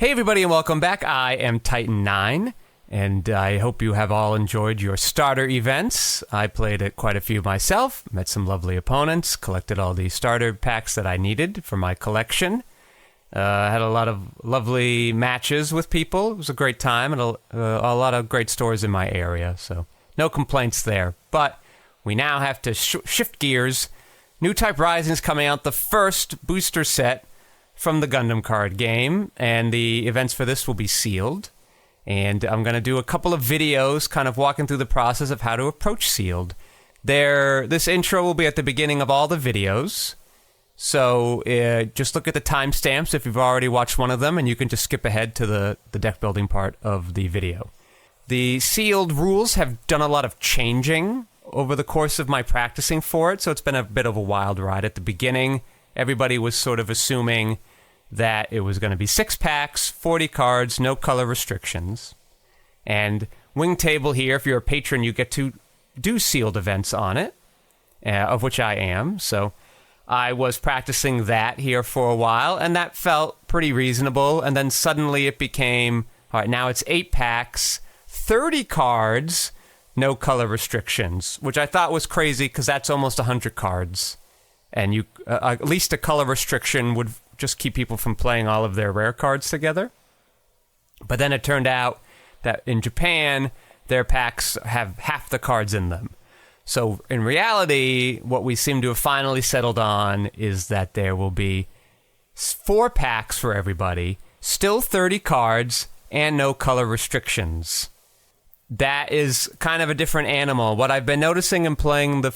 Hey everybody and welcome back. I am Titan9, and I hope you have all enjoyed your starter events. I played at quite a few myself, met some lovely opponents, collected all the starter packs that I needed for my collection. Had a lot of lovely matches with people. It was a great time, and a lot of great stores in my area, so no complaints there. But we now have to shift gears. Newtype Rising is coming out, the first booster set from the Gundam card game, and the events for this will be sealed. And I'm going to do a couple of videos kind of walking through the process of how to approach sealed. This intro will be at the beginning of all the videos, so just look at the timestamps if you've already watched one of them, and you can just skip ahead to the deck building part of the video. The sealed rules have done a lot of changing over the course of my practicing for it, so it's been a bit of a wild ride. At the beginning, everybody was sort of assuming that it was going to be 6 packs, 40 cards, no color restrictions. And Wing Table here, if you're a patron, you get to do sealed events on it, of which I am. So I was practicing that here for a while, and that felt pretty reasonable. And then suddenly it became, all right, now it's 8 packs, 30 cards, no color restrictions, which I thought was crazy because that's almost 100 cards. And you at least a color restriction would just keep people from playing all of their rare cards together. But then it turned out that in Japan, their packs have half the cards in them. So in reality, what we seem to have finally settled on is that there will be 4 packs for everybody, still 30 cards, and no color restrictions. That is kind of a different animal. What I've been noticing in playing the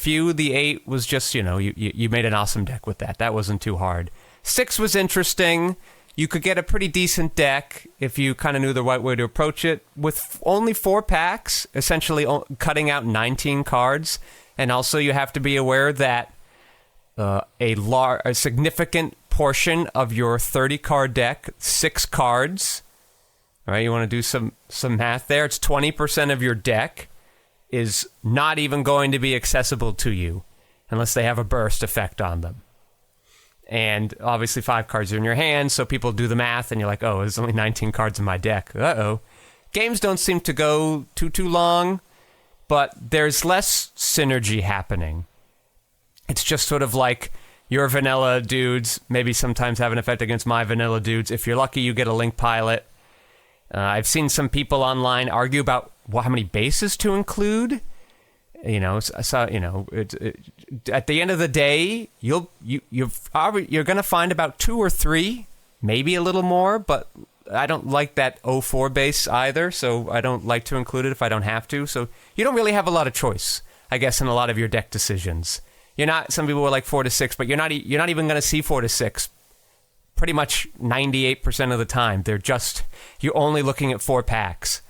8 was just, you made an awesome deck with that. That wasn't too hard. 6 was interesting. You could get a pretty decent deck if you kind of knew the right way to approach it. With only 4 packs, essentially cutting out 19 cards. And also you have to be aware that a significant portion of your 30-card deck, 6 cards, all right, you want to do some math there. It's 20% of your deck is not even going to be accessible to you unless they have a burst effect on them. And obviously 5 cards are in your hand, so people do the math, and you're like, oh, there's only 19 cards in my deck. Uh-oh. Games don't seem to go too long, but there's less synergy happening. It's just sort of like your vanilla dudes maybe sometimes have an effect against my vanilla dudes. If you're lucky, you get a Link Pilot. I've seen some people online argue about how many bases to include. At the end of the day, you're going to find about 2 or 3, maybe a little more, but I don't like that 04 base either, so I don't like to include it if I don't have to. So you don't really have a lot of choice, I guess, in a lot of your deck decisions. Some people were like 4 to 6, but you're not even going to see 4 to 6. Pretty much 98% of the time, you're only looking at 4 packs.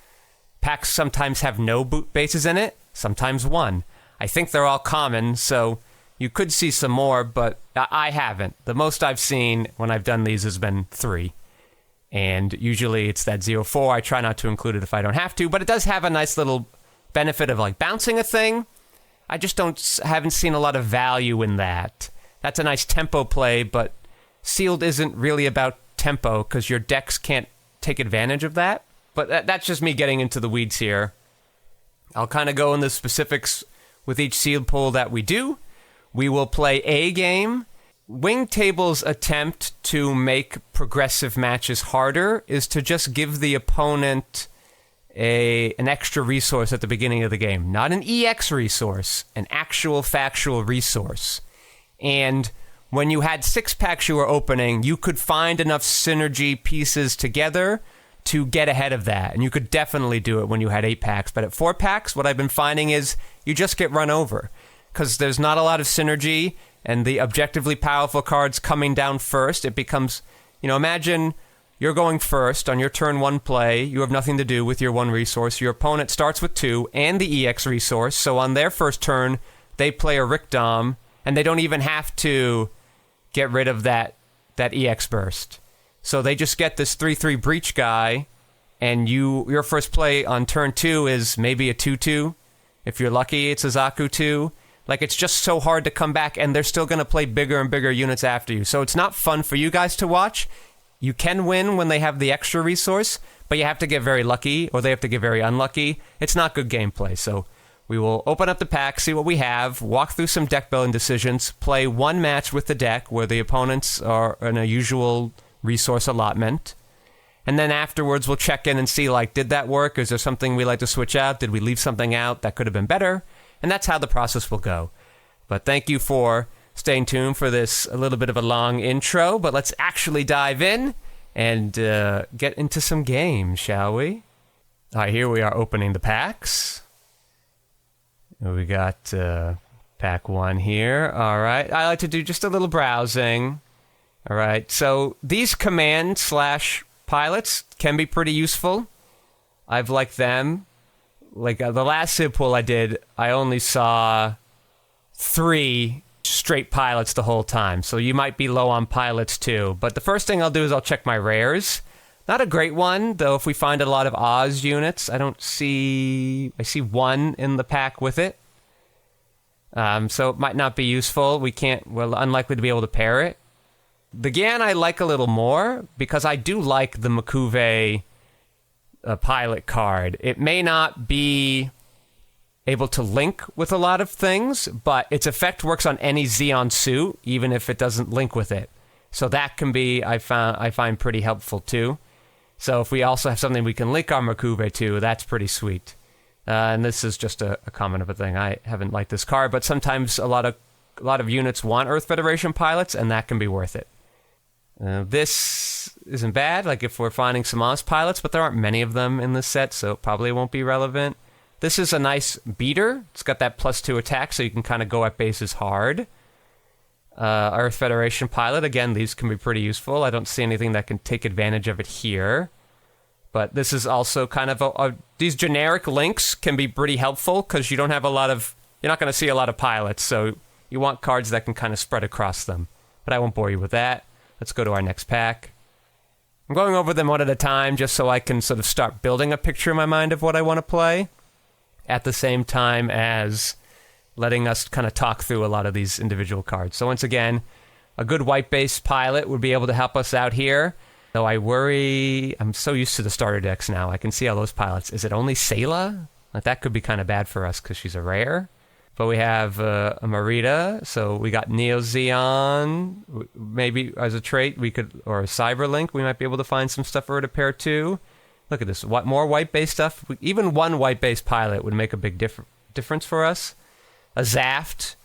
Packs sometimes have no bases in it, sometimes 1. I think they're all common, so you could see some more, but I haven't. The most I've seen when I've done these has been 3. And usually it's that 04. I try not to include it if I don't have to, but it does have a nice little benefit of like bouncing a thing. I just haven't seen a lot of value in that. That's a nice tempo play, but sealed isn't really about tempo because your decks can't take advantage of that. But that's just me getting into the weeds here. I'll kind of go in the specifics with each sealed pull that we do. We will play a game. Wing Table's attempt to make progressive matches harder is to just give the opponent an extra resource at the beginning of the game. Not an EX resource, an actual factual resource. And when you had 6 packs you were opening, you could find enough synergy pieces together to get ahead of that. And you could definitely do it when you had 8 packs. But at 4 packs, what I've been finding is you just get run over because there's not a lot of synergy, and the objectively powerful cards coming down first, it becomes, imagine you're going first on your turn 1 play. You have nothing to do with your 1 resource. Your opponent starts with 2 and the EX resource. So on their first turn, they play a Rickdom, and they don't even have to get rid of that EX burst. So they just get this 3/3 breach guy, and your first play on turn 2 is maybe a 2/2. If you're lucky, it's a Zaku 2. Like, it's just so hard to come back, and they're still going to play bigger and bigger units after you. So it's not fun for you guys to watch. You can win when they have the extra resource, but you have to get very lucky, or they have to get very unlucky. It's not good gameplay, so we will open up the pack, see what we have, walk through some deck building decisions, play one match with the deck where the opponents are in a usual resource allotment, and then afterwards we'll check in and see, like, did that work? Is there something we like to switch out? Did we leave something out that could have been better? And that's how the process will go. But thank you for staying tuned for this a little bit of a long intro, but let's actually dive in and get into some games, shall we? All right, here we are opening the packs. We got pack 1 here. All right, I like to do just a little browsing. All right, so these command/pilots can be pretty useful. I've liked them. Like the last Civ pool I did, I only saw 3 straight pilots the whole time. So you might be low on pilots too. But the first thing I'll do is I'll check my rares. Not a great one, though. If we find a lot of Oz units, I see 1 in the pack with it. So it might not be useful. We're unlikely to be able to pair it. The Gan I like a little more because I do like the Makuve pilot card. It may not be able to link with a lot of things, but its effect works on any Xeon suit, even if it doesn't link with it. So that can be, I find pretty helpful too. So if we also have something we can link our Makuve to, that's pretty sweet. And this is just a comment of a thing. I haven't liked this card, but sometimes a lot of units want Earth Federation pilots, and that can be worth it. This isn't bad, like if we're finding some Oz pilots, but there aren't many of them in this set, so it probably won't be relevant. This is a nice beater. It's got that +2 attack, so you can kind of go at bases hard. Earth Federation pilot, again, these can be pretty useful. I don't see anything that can take advantage of it here. But this is also kind of these generic links can be pretty helpful because you're not going to see a lot of pilots, so you want cards that can kind of spread across them. But I won't bore you with that. Let's go to our next pack. I'm going over them one at a time just so I can sort of start building a picture in my mind of what I want to play, at the same time as letting us kind of talk through a lot of these individual cards. So once again, a good white-based pilot would be able to help us out here. Though I worry, I'm so used to the starter decks now. I can see all those pilots. Is it only Sayla? Like, that could be kind of bad for us because she's a rare. But we have a Marita, so we got Neo Xeon. Maybe as a trait, or a Cyberlink, we might be able to find some stuff for her to pair to. Look at this. What more white-based stuff? Even one white-based pilot would make a big difference for us. A Zaft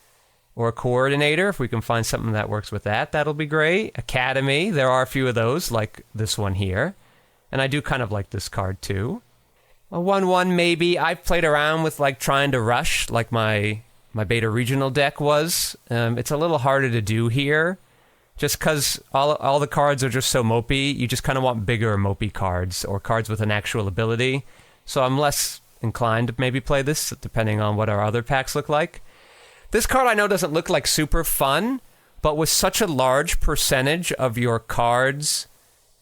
or a Coordinator, if we can find something that works with that, that'll be great. Academy, there are a few of those, like this one here. And I do kind of like this card too. A 1/1 maybe. I've played around with like trying to rush, like my beta regional deck was. It's a little harder to do here, just because all the cards are just so mopey. You just kind of want bigger mopey cards or cards with an actual ability. So I'm less inclined to maybe play this, depending on what our other packs look like. This card I know doesn't look like super fun, but with such a large percentage of your cards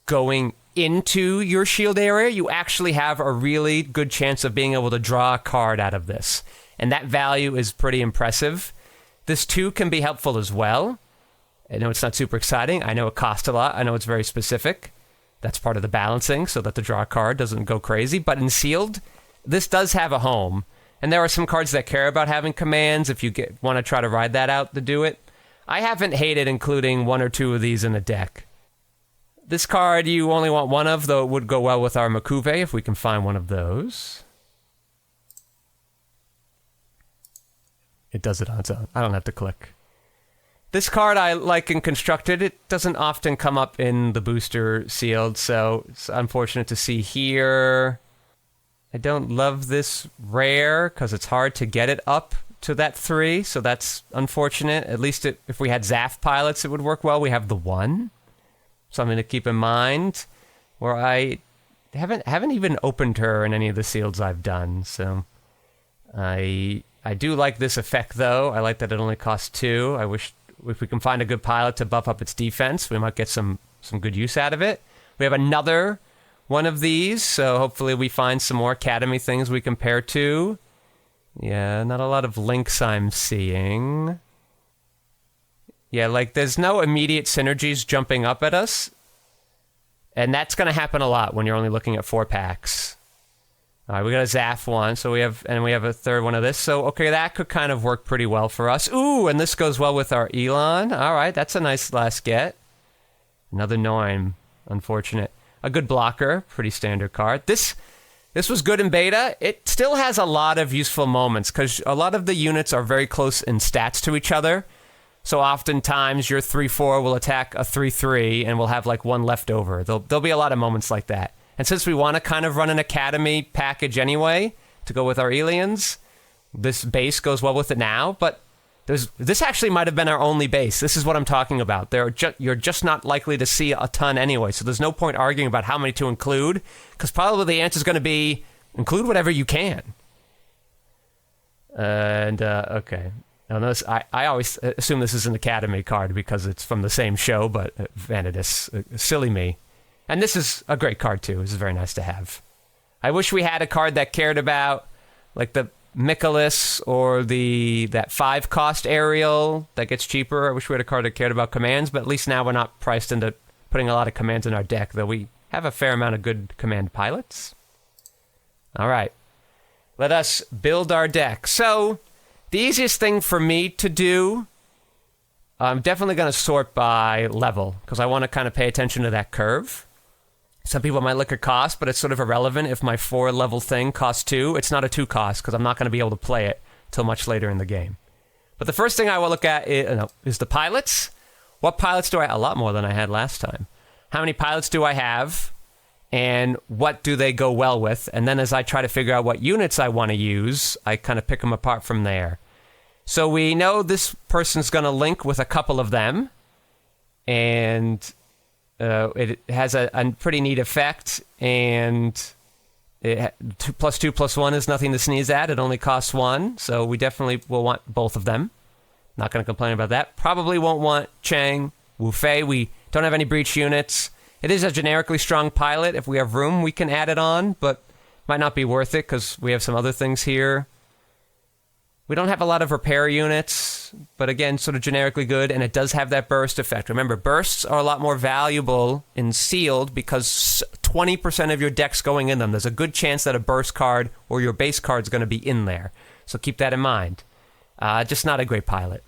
going into your shield area, you actually have a really good chance of being able to draw a card out of this. And that value is pretty impressive. This too can be helpful as well. I know it's not super exciting. I know it costs a lot. I know it's very specific. That's part of the balancing so that the draw card doesn't go crazy. But in sealed, this does have a home. And there are some cards that care about having commands if you want to try to ride that out to do it. I haven't hated including 1 or 2 of these in a deck. This card you only want 1 of, though it would go well with our Makuve if we can find 1 of those. It does it on its own. I don't have to click. This card I like in Constructed. It doesn't often come up in the booster sealed, so it's unfortunate to see here. I don't love this rare because it's hard to get it up to that 3, so that's unfortunate. At least if we had Zaft pilots, it would work well. We have the 1. Something to keep in mind. Where I haven't even opened her in any of the sealeds I've done, so I do like this effect, though. I like that it only costs 2. I wish if we can find a good pilot to buff up its defense, we might get some good use out of it. We have another one of these, so hopefully we find some more Academy things we compare to. Yeah, not a lot of links I'm seeing. Yeah, like there's no immediate synergies jumping up at us. And that's going to happen a lot when you're only looking at 4 packs. All right, we got a Zaf one, so we have a third one of this. So, okay, that could kind of work pretty well for us. Ooh, and this goes well with our Elan. All right, that's a nice last get. Another Noim, unfortunate. A good blocker, pretty standard card. This was good in beta. It still has a lot of useful moments because a lot of the units are very close in stats to each other. So oftentimes your 3-4 will attack a 3-3 and we'll have like one left over. There'll be a lot of moments like that. And since we want to kind of run an Academy package anyway to go with our Elians, this base goes well with it now. But this actually might have been our only base. This is what I'm talking about. You're just not likely to see a ton anyway. So there's no point arguing about how many to include because probably the answer is going to be include whatever you can. And, okay. Now, notice, I always assume this is an Academy card because it's from the same show, but Vanidus, silly me. And this is a great card, too. This is very nice to have. I wish we had a card that cared about, like, the Michaelis or that 5-cost Ariel that gets cheaper. I wish we had a card that cared about commands, but at least now we're not priced into putting a lot of commands in our deck, though we have a fair amount of good command pilots. All right. Let us build our deck. So, the easiest thing for me to do, I'm definitely going to sort by level, because I want to kind of pay attention to that curve. Some people might look at cost, but it's sort of irrelevant. If my 4-level thing costs 2, it's not a 2 cost, because I'm not going to be able to play it till much later in the game. But the first thing I will look at is the pilots. What pilots do I... A lot more than I had last time. How many pilots do I have? And what do they go well with? And then as I try to figure out what units I want to use, I kind of pick them apart from there. So we know this person's going to link with a couple of them. And it has a pretty neat effect. And 2+2+1 is nothing to sneeze at. It only costs 1. So we definitely will want both of them. Not going to complain about that. Probably won't want Chang, Wu Fei. We don't have any breach units. It is a generically strong pilot. If we have room, we can add it on, but might not be worth it because we have some other things here. We don't have a lot of repair units, but again, sort of generically good, and it does have that burst effect. Remember, bursts are a lot more valuable in sealed because 20% of your deck's going in them. There's a good chance that a burst card or your base card is going to be in there, so keep that in mind. Just not a great pilot.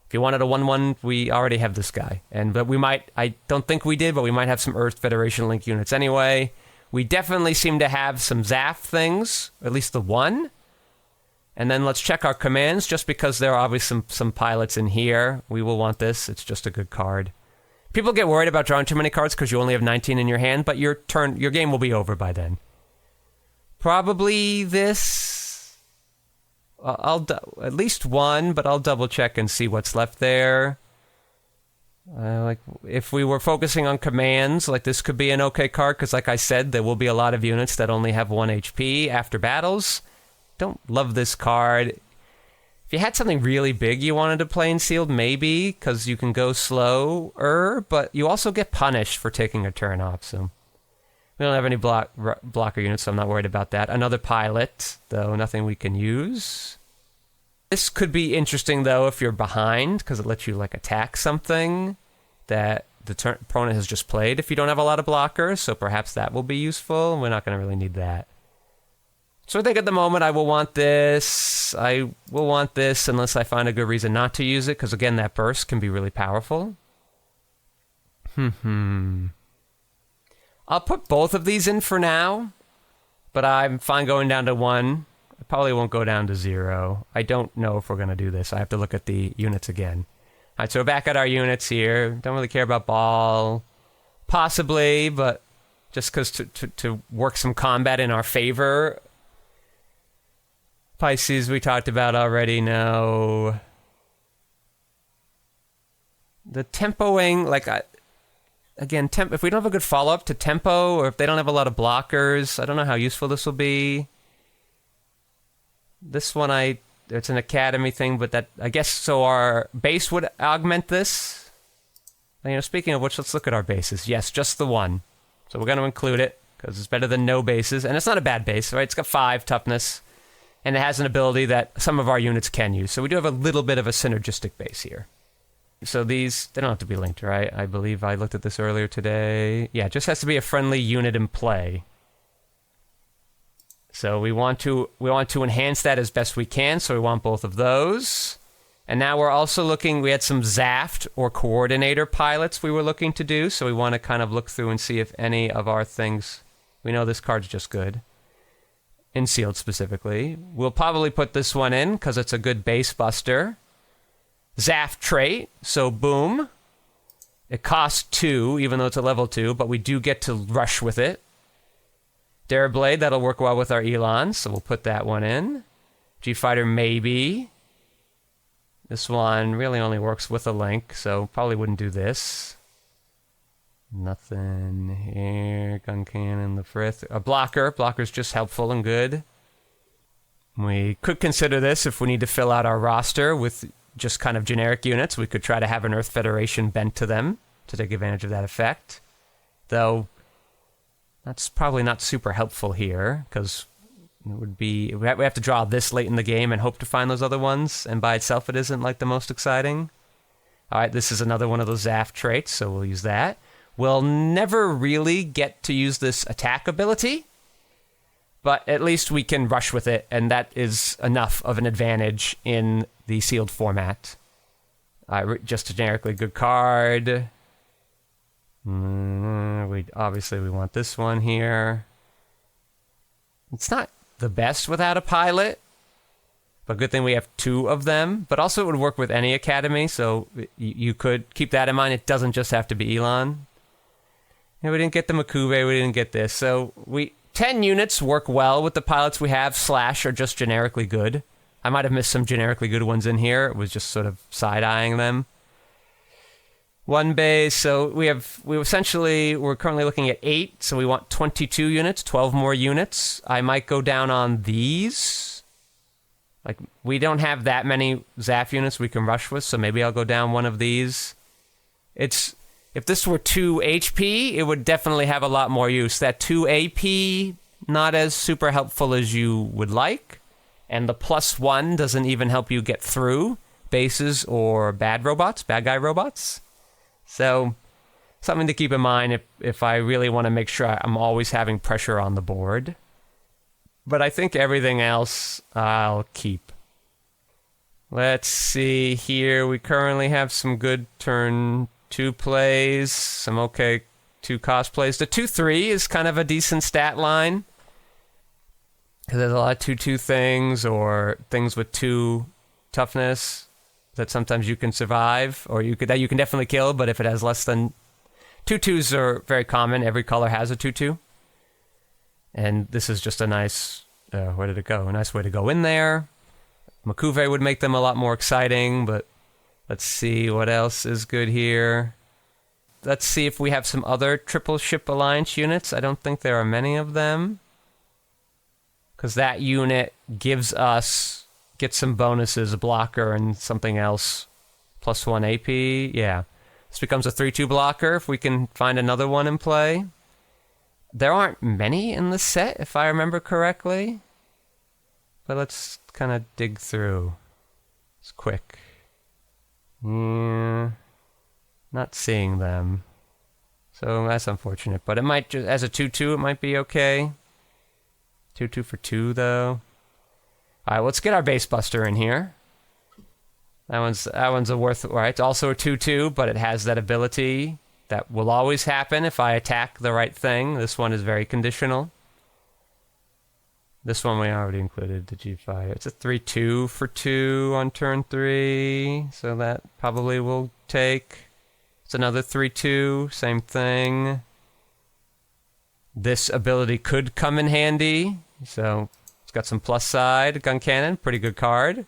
If you wanted a 1/1, we already have this guy. But we might, I don't think we did, but we might have some Earth Federation Link units anyway. We definitely seem to have some Zaf things, at least the one. And then let's check our commands, just because there are obviously some pilots in here. We will want this. It's just a good card. People get worried about drawing too many cards because you only have 19 in your hand, but your game will be over by then. Probably this. At least one, but I'll double check and see what's left there. Like if we were focusing on commands, like this could be an okay card because, like I said, there will be a lot of units that only have 1 HP after battles. Don't love this card. If you had something really big you wanted to play in sealed, maybe, because you can go slower, but you also get punished for taking a turn off, so we don't have any blocker units, so I'm not worried about that. Another pilot, though nothing we can use. This could be interesting, though, if you're behind, because it lets you like attack something that the opponent has just played if you don't have a lot of blockers, so perhaps that will be useful. We're not going to really need that. So I think at the moment I will want this. I will want this unless I find a good reason not to use it, because again, that burst can be really powerful. I'll put both of these in for now, but I'm fine going down to 1. I probably won't go down to 0. I don't know if we're going to do this. I have to look at the units again. All right, so we're back at our units here. Don't really care about ball. Possibly, but just because to work some combat in our favor. Pisces we talked about already, no. The tempoing, like, again, if we don't have a good follow-up to tempo, or if they don't have a lot of blockers, I don't know how useful this will be. This one, it's an academy thing, but that, I guess, so our base would augment this. And, speaking of which, let's look at our bases. Yes, just the one. So we're going to include it, because it's better than no bases. And it's not a bad base, right? It's got 5 toughness. And it has an ability that some of our units can use. So we do have a little bit of a synergistic base here. So these, they don't have to be linked, right? I believe I looked at this earlier today. Yeah, it just has to be a friendly unit in play. So we want to enhance that as best we can, so we want both of those. And now we're also looking, we had some Zaft or coordinator pilots we were looking to do, so we want to kind of look through and see if any of our things, we know this card's just good. In sealed specifically. We'll probably put this one in because it's a good base buster. Zaft trait, so boom. It costs 2, even though it's a level 2, but we do get to rush with it. Darablade, that'll work well with our Elan, so we'll put that one in. G-Fighter, maybe. This one really only works with a link, so probably wouldn't do this. Nothing here. Gun cannon, the Frith. A blocker. Blocker's just helpful and good. We could consider this if we need to fill out our roster with just kind of generic units. We could try to have an Earth Federation bent to them to take advantage of that effect. Though, that's probably not super helpful here, because it would be, we have to draw this late in the game and hope to find those other ones, and by itself it isn't like the most exciting. Alright, this is another one of those Zaft traits, so we'll use that. We'll never really get to use this attack ability, but at least we can rush with it, and that is enough of an advantage in the sealed format. Just a generically good card. Obviously we want this one here. It's not the best without a pilot, but good thing we have 2 of them. But also it would work with any academy, so you could keep that in mind. It doesn't just have to be Elan. And we didn't get the Makube, we didn't get this. So 10 units work well with the pilots we have, / are just generically good. I might have missed some generically good ones in here. It was just sort of side-eyeing them. 1 base, so we're currently looking at 8, so we want 22 units, 12 more units. I might go down on these. Like, we don't have that many Zaft units we can rush with, so maybe I'll go down one of these. If this were 2 HP, it would definitely have a lot more use. That 2 AP, not as super helpful as you would like. And the +1 doesn't even help you get through bases or bad guy robots. So, something to keep in mind if I really want to make sure I'm always having pressure on the board. But I think everything else I'll keep. Let's see here. We currently have some good turn 2 plays, some okay 2 cost plays. The 2-3 is kind of a decent stat line. Because there's a lot of 2-2 things or things with 2 toughness that sometimes you can survive, or that you can definitely kill, but if it has less than... 2-2s are very common. Every color has a 2-2. And this is just a nice... where did it go? A nice way to go in there. Makube would make them a lot more exciting, but let's see what else is good here. Let's see if we have some other triple ship alliance units. I don't think there are many of them. Because that unit gets some bonuses, a blocker and something else. +1 AP, yeah. This becomes a 3-2 blocker if we can find another one in play. There aren't many in the set, if I remember correctly. But let's kind of dig through. It's quick. Yeah, not seeing them. So that's unfortunate. But it might just, as a 2-2, it might be okay. 2-2 for 2, though. Alright, let's get our base buster in here. That one's a right. It's also a 2-2, but it has that ability that will always happen if I attack the right thing. This one is very conditional. This one we already included, the G5. It's a 3-2 for 2 on turn 3, so that probably will take. It's another 3-2, same thing. This ability could come in handy, so it's got some plus side. Gun cannon, pretty good card.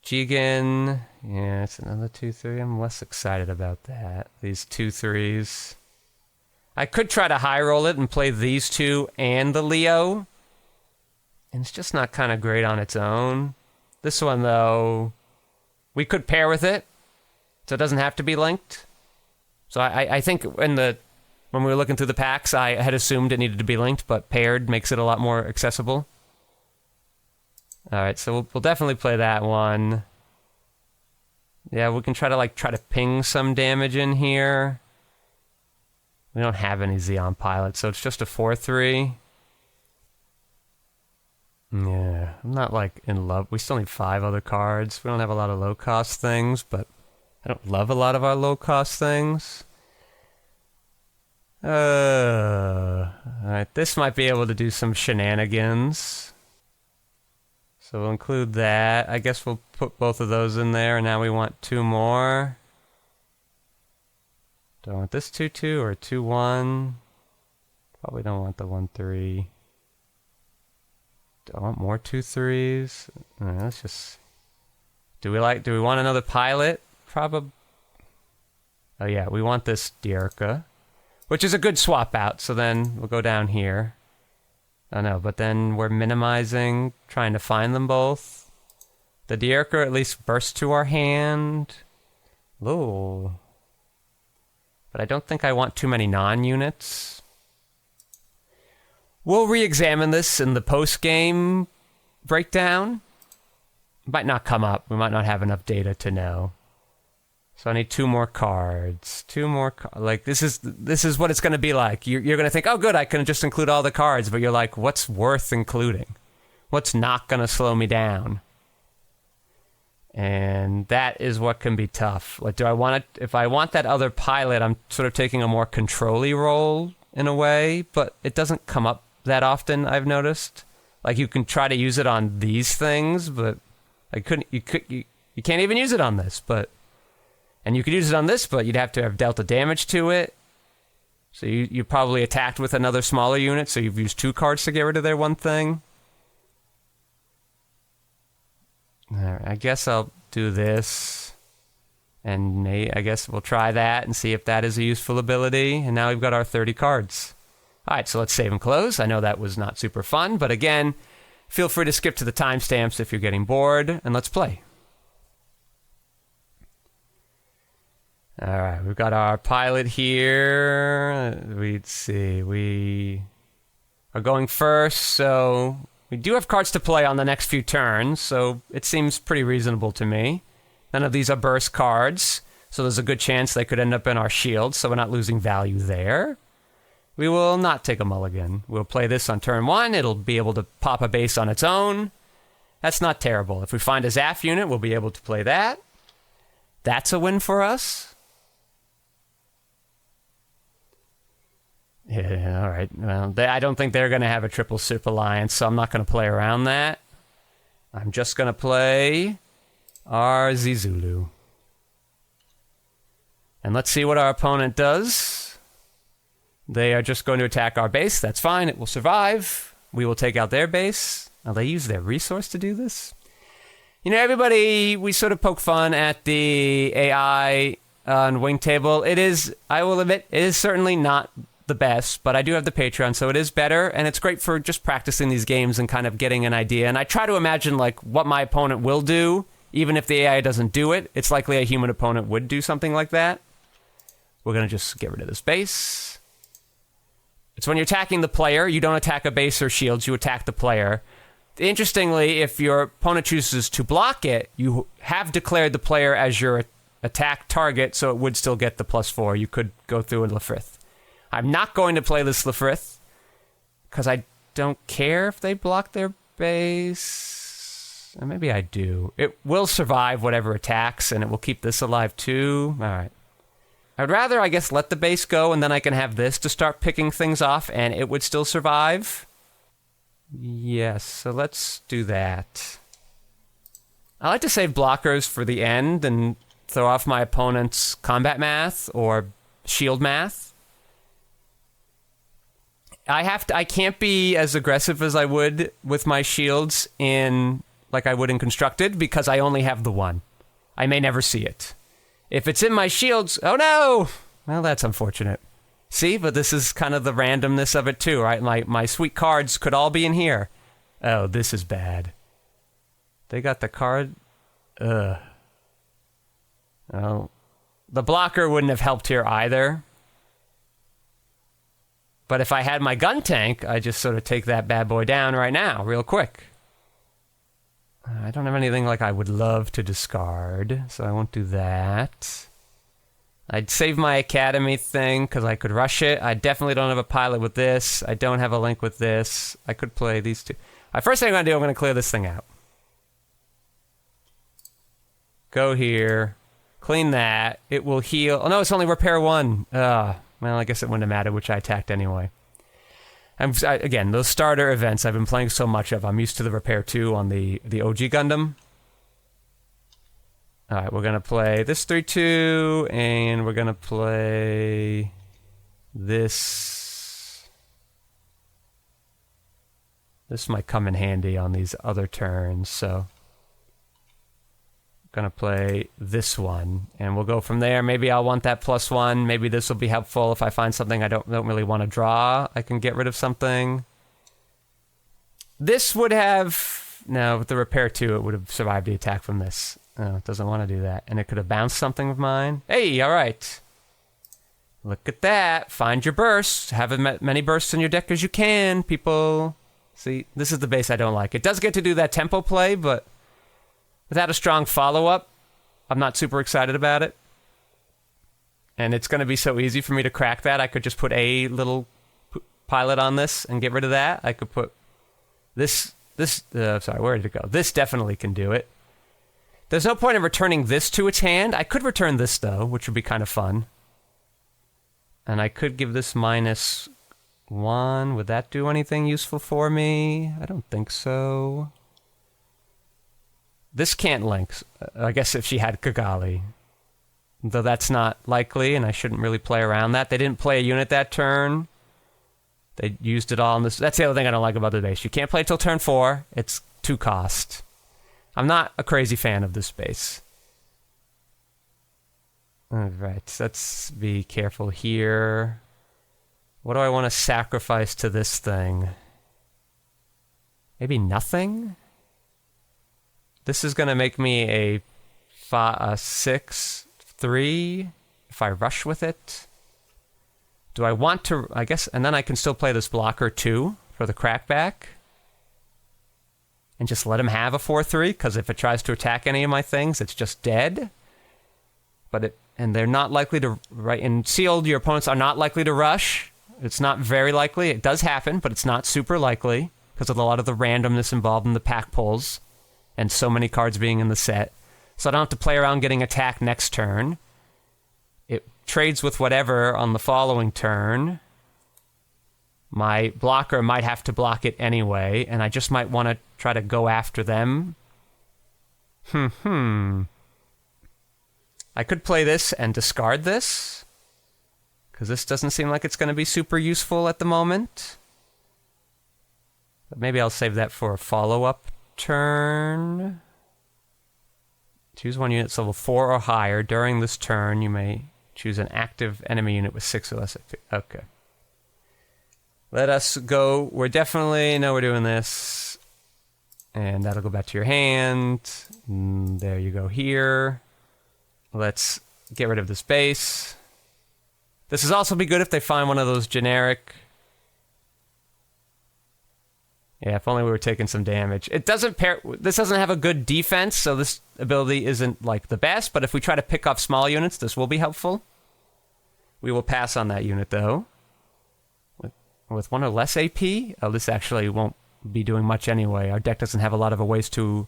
Jigen, yeah, it's another 2-3. I'm less excited about that. These 2-3s. I could try to high roll it and play these 2 and the Leo. And it's just not kind of great on its own. This one, though, we could pair with it, so it doesn't have to be linked. So I think when we were looking through the packs, I had assumed it needed to be linked, but paired makes it a lot more accessible. Alright, so we'll definitely play that one. Yeah, we can try to ping some damage in here. We don't have any Xeon pilots, so it's just a 4/3. Yeah, I'm not like in love. We still need 5 other cards. We don't have a lot of low cost things, but I don't love a lot of our low cost things. Alright, this might be able to do some shenanigans. So we'll include that. I guess we'll put both of those in there, and now we want 2 more. Do I want this 2/2 or 2/1? Probably don't want the 1/3. Do I want more 2/3s? Let's just... Do we want another pilot? Probably. Oh yeah, we want this Dierka, which is a good swap out, so then we'll go down here. Oh no, but then we're minimizing, trying to find them both. The Dierka at least bursts to our hand. Ooh. But I don't think I want too many non-units. We'll re-examine this in the post-game breakdown. It might not come up. We might not have enough data to know. So I need 2 more cards. 2 more like, this is what it's going to be like. You're going to think, oh good, I can just include all the cards. But you're like, what's worth including? What's not going to slow me down? And that is what can be tough. Like, do I want it? If I want that other pilot, I'm sort of taking a more control-y role in a way, but it doesn't come up that often, I've noticed. Like, you can try to use it on these things, but you can't even use it on this, but... And you could use it on this, but you'd have to have dealt a damage to it. So you probably attacked with another smaller unit, so you've used 2 cards to get rid of their one thing. Alright, I guess I'll do this. And I guess we'll try that and see if that is a useful ability. And now we've got our 30 cards. Alright, so let's save and close. I know that was not super fun, but again, feel free to skip to the timestamps if you're getting bored, and let's play. Alright, we've got our pilot here. Let's see, we are going first, so we do have cards to play on the next few turns, so it seems pretty reasonable to me. None of these are burst cards, so there's a good chance they could end up in our shield, so we're not losing value there. We will not take a mulligan. We'll play this on turn 1. It'll be able to pop a base on its own. That's not terrible. If we find a Zaf unit, we'll be able to play that. That's a win for us. Yeah, all right. Well, I don't think they're going to have a triple SIP alliance, so I'm not going to play around that. I'm just going to play our Zizulu. And let's see what our opponent does. They are just going to attack our base. That's fine. It will survive. We will take out their base. Now, they use their resource to do this. You know, everybody, we sort of poke fun at the AI on Wing Table. It is, I will admit, it is certainly not the best, but I do have the Patreon, so it is better, and it's great for just practicing these games and kind of getting an idea. And I try to imagine like what my opponent will do, even if the AI doesn't do it. It's likely a human opponent would do something like that. We're going to just get rid of this base. It's when you're attacking the player, you don't attack a base or shields, you attack the player. Interestingly, if your opponent chooses to block it, you have declared the player as your attack target, so it would still get the +4. You could go through a Lefrith. I'm not going to play this Lefrith, because I don't care if they block their base. Or maybe I do. It will survive whatever attacks, and it will keep this alive too. Alright. I'd rather, I guess, let the base go, and then I can have this to start picking things off, and it would still survive. Yes, so let's do that. I like to save blockers for the end, and throw off my opponent's combat math, or shield math. I can't be as aggressive as I would with my shields like I would in Constructed, because I only have the one. I may never see it. If it's in my shields, oh no! Well, that's unfortunate. See, but this is kind of the randomness of it too, right? My sweet cards could all be in here. Oh, this is bad. They got the card. Ugh. Oh, the blocker wouldn't have helped here either. But if I had my gun tank, I just sort of take that bad boy down right now, real quick. I don't have anything like I would love to discard, so I won't do that. I'd save my Academy thing, because I could rush it. I definitely don't have a pilot with this. I don't have a link with this. I could play these two. First thing I'm going to do, I'm going to clear this thing out. Go here. Clean that. It will heal. Oh, no, it's only repair 1. Well, I guess it wouldn't have mattered, which I attacked anyway. Again, those starter events I've been playing so much of, I'm used to the repair 2 on the OG Gundam. Alright, we're going to play this 3-2, and we're going to play this. This might come in handy on these other turns, so I'm going to play this one, and we'll go from there. Maybe I'll want that +1. Maybe this will be helpful if I find something I don't really want to draw. I can get rid of something. This would have... No, with the repair 2, it would have survived the attack from this. Oh, it doesn't want to do that. And it could have bounced something of mine. Hey, all right. Look at that. Find your bursts. Have as many bursts in your deck as you can, people. See, this is the base I don't like. It does get to do that tempo play, but without a strong follow-up, I'm not super excited about it. And it's going to be so easy for me to crack that. I could just put a little pilot on this and get rid of that. I could put this... sorry, where did it go? This definitely can do it. There's no point in returning this to its hand. I could return this, though, which would be kind of fun. And I could give this -1. Would that do anything useful for me? I don't think so. This can't link. I guess if she had Kigali. Though that's not likely, and I shouldn't really play around that. They didn't play a unit that turn. They used it all in this. That's the other thing I don't like about the base. You can't play till turn 4. It's 2 cost. I'm not a crazy fan of this base. Alright, let's be careful here. What do I want to sacrifice to this thing? Maybe nothing? This is going to make me a 6-3 if I rush with it. Do I want to... I guess... And then I can still play this blocker too for the crackback. And just let him have a 4-3, because if it tries to attack any of my things, it's just dead. And they're not likely to... Right, in sealed, your opponents are not likely to rush. It's not very likely. It does happen, but it's not super likely, because of a lot of the randomness involved in the pack pulls, and so many cards being in the set. So I don't have to play around getting attacked next turn. It trades with whatever on the following turn. My blocker might have to block it anyway, and I just might want to try to go after them. I could play this and discard this, because this doesn't seem like it's going to be super useful at the moment. But maybe I'll save that for a follow-up turn. Choose one unit level 4 or higher. During this turn, you may choose an active enemy unit with 6 or less. Okay. Let us go. We're definitely... No, we're doing this. And that'll go back to your hand. There you go here. Let's get rid of this base. This would also be good if they find one of those generic... Yeah, if only we were taking some damage. It doesn't pair... This doesn't have a good defense, so this ability isn't, like, the best. But if we try to pick off small units, this will be helpful. We will pass on that unit, though. With 1 or less AP? Oh, this actually won't be doing much anyway. Our deck doesn't have a lot of ways to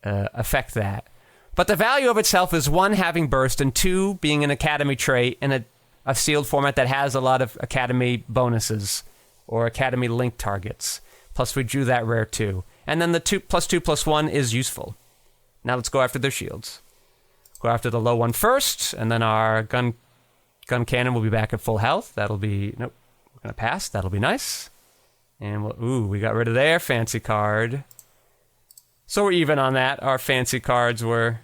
affect that. But the value of itself is 1, having burst, and 2, being an Academy trait in a sealed format that has a lot of Academy bonuses or Academy link targets. Plus, we drew that rare too. And then the 2/2/1 is useful. Now let's go after their shields. Go after the low one first, and then our gun cannon will be back at full health. That'll be... Nope. Gonna pass. That'll be nice. And we got rid of their fancy card. So we're even on that. Our fancy cards were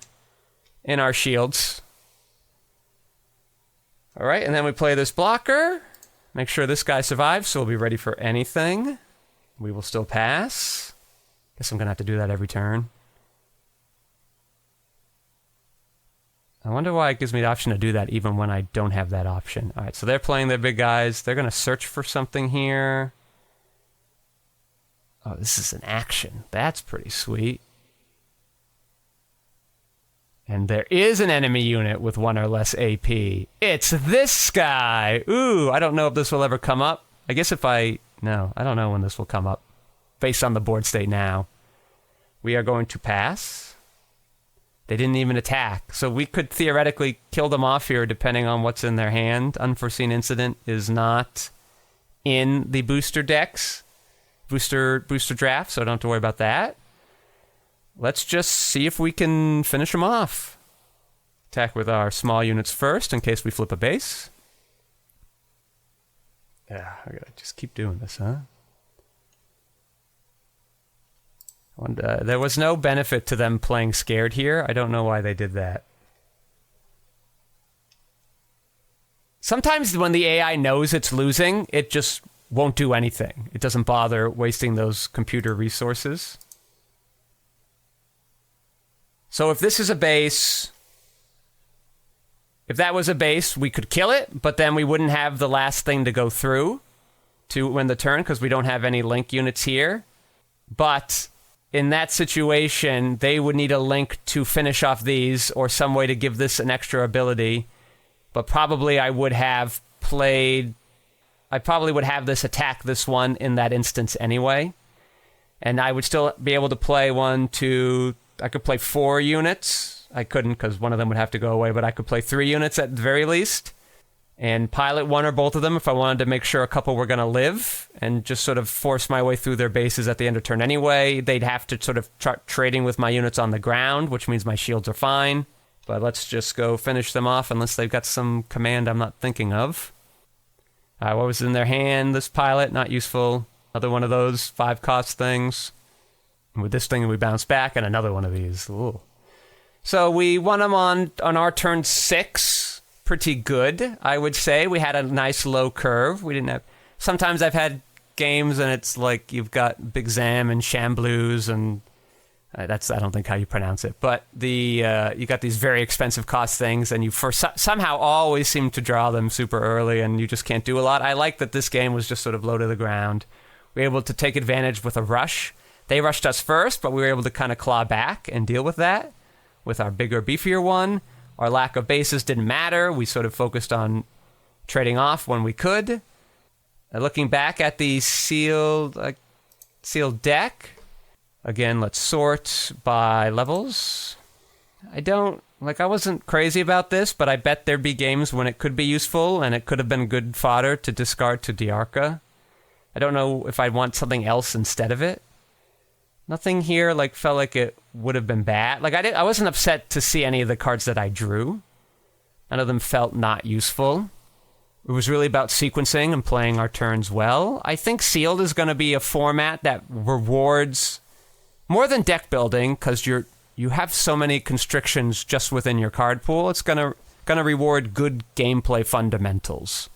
in our shields. Alright, and then we play this blocker. Make sure this guy survives, so we'll be ready for anything. We will still pass. Guess I'm gonna have to do that every turn. I wonder why it gives me the option to do that even when I don't have that option. All right, so they're playing their big guys. They're going to search for something here. Oh, this is an action. That's pretty sweet. And there is an enemy unit with 1 or less AP. It's this guy. Ooh, I don't know if this will ever come up. I guess no, I don't know when this will come up. Based on the board state now. We are going to pass. They didn't even attack. So we could theoretically kill them off here depending on what's in their hand. Unforeseen Incident is not in the booster decks. Booster draft, so I don't have to worry about that. Let's just see if we can finish them off. Attack with our small units first in case we flip a base. Yeah, I gotta just keep doing this, huh? And, there was no benefit to them playing scared here. I don't know why they did that. Sometimes when the AI knows it's losing, it just won't do anything. It doesn't bother wasting those computer resources. So if this is a base, if that was a base, we could kill it, but then we wouldn't have the last thing to go through to win the turn because we don't have any link units here. But in that situation, they would need a link to finish off these or some way to give this an extra ability. But probably I probably would have this attack this one in that instance anyway. And I would still be able to play I could play 4 units. I couldn't because one of them would have to go away, but I could play 3 units at the very least. And pilot one or both of them if I wanted to make sure a couple were going to live and just sort of force my way through their bases at the end of turn anyway. They'd have to sort of start trading with my units on the ground, which means my shields are fine. But let's just go finish them off unless they've got some command I'm not thinking of. What was in their hand? This pilot, not useful. Another one of those 5-cost things. And with this thing, we bounce back, and another one of these. Ooh. So we won them on our turn 6. Pretty good, I would say. We had a nice low curve. We didn't have... Sometimes I've had games, and it's like you've got Big Zam and Shamblues, and... I don't think how you pronounce it, but you got these very expensive cost things, and you somehow always seem to draw them super early, and you just can't do a lot. I like that this game was just sort of low to the ground. We were able to take advantage with a rush. They rushed us first, but we were able to kind of claw back and deal with that with our bigger, beefier one. Our lack of bases didn't matter. We sort of focused on trading off when we could. Looking back at the sealed deck. Again, let's sort by levels. I wasn't crazy about this, but I bet there'd be games when it could be useful, and it could have been good fodder to discard to Diarca. I don't know if I'd want something else instead of it. Nothing here felt like it would have been bad. I wasn't upset to see any of the cards that I drew. None of them felt not useful. It was really about sequencing and playing our turns well. I think Sealed is going to be a format that rewards... more than deck building, because you have so many constrictions just within your card pool, it's gonna reward good gameplay fundamentals.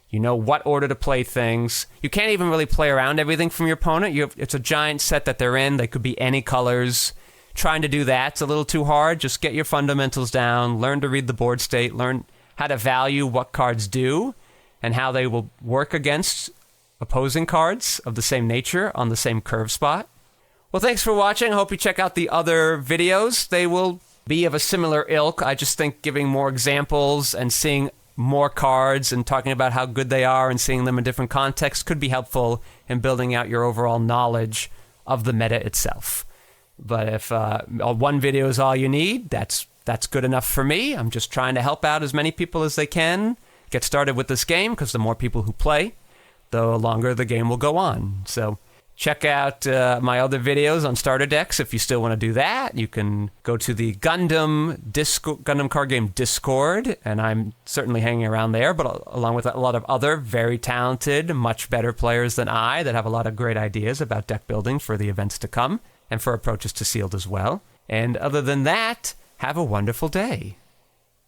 You know what order to play things. You can't even really play around everything from your opponent. It's a giant set that they're in. They could be any colors. Trying to do that's a little too hard. Just get your fundamentals down. Learn to read the board state. Learn how to value what cards do and how they will work against opposing cards of the same nature on the same curve spot. Well, thanks for watching. I hope you check out the other videos. They will be of a similar ilk. I just think giving more examples and seeing more cards and talking about how good they are and seeing them in different contexts could be helpful in building out your overall knowledge of the meta itself. But if one video is all you need, that's good enough for me. I'm just trying to help out as many people as they can get started with this game, because the more people who play, the longer the game will go on. So check out my other videos on starter decks if you still want to do that. You can go to the Gundam card game Discord, and I'm certainly hanging around there, but along with a lot of other very talented, much better players than I that have a lot of great ideas about deck building for the events to come and for approaches to Sealed as well. And other than that, have a wonderful day.